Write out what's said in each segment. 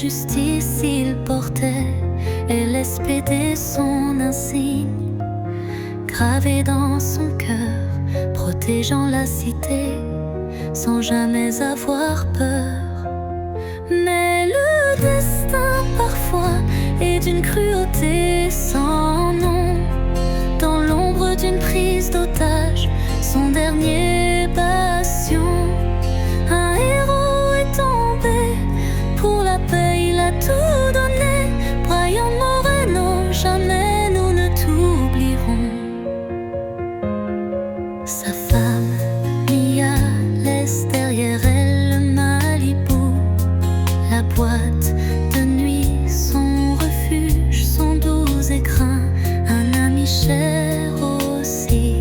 justice il portait, et l'SPD son insigne, gravé dans son cœur, protégeant la cité, sans jamais avoir peur. Mais le destin parfois est d'une cruauté sans nom. Dans l'ombre d'une prise d'otage, son dernier bastion, un héros est tombé. Pour la paix il a tout donné. Brian Moreno, jamais nous ne t'oublierons. Sa femme, Mia, laisse derrière elle le Malibu, la boîte de nuit, son refuge, son doux écrin, un ami cher aussi.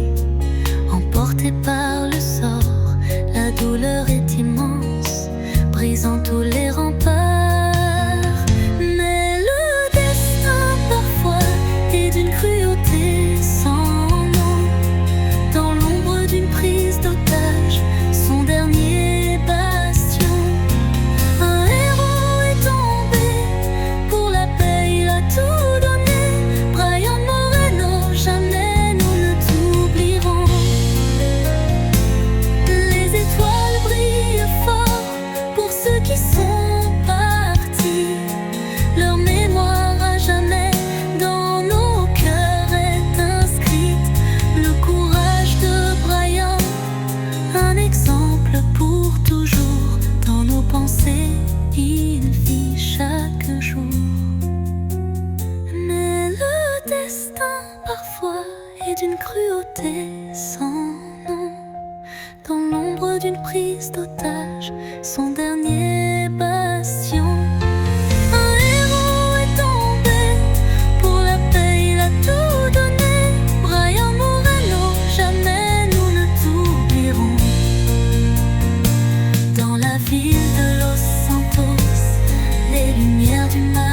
Emporté par le sort, la douleur est immense, brisant tous les remparts. Mais le destin parfois est d'une cruauté sans nom. Dans l'ombre d'une prise d'otage, son dernier bastion, un héros est tombé. Pour la paix il a tout donné. Brian Moreno, jamais nous ne t'oublierons. Les étoiles brillent fort pour ceux qui sont partis. Leur mémoire à jamais dans nos cœurs est inscrite. Le courage de Brian, un exemple pour toujours. Dans nos pensées, il vit chaque jour. Mais le destin parfois est d'une cruauté sans nom. Dans l'ombre d'une prise d'otage, son dernier bastion, un héros est tombé. Pour la paix il a tout donné. Brian Moreno, jamais nous ne t'oublierons. Dans la ville de Los Santos, les lumières du Malibu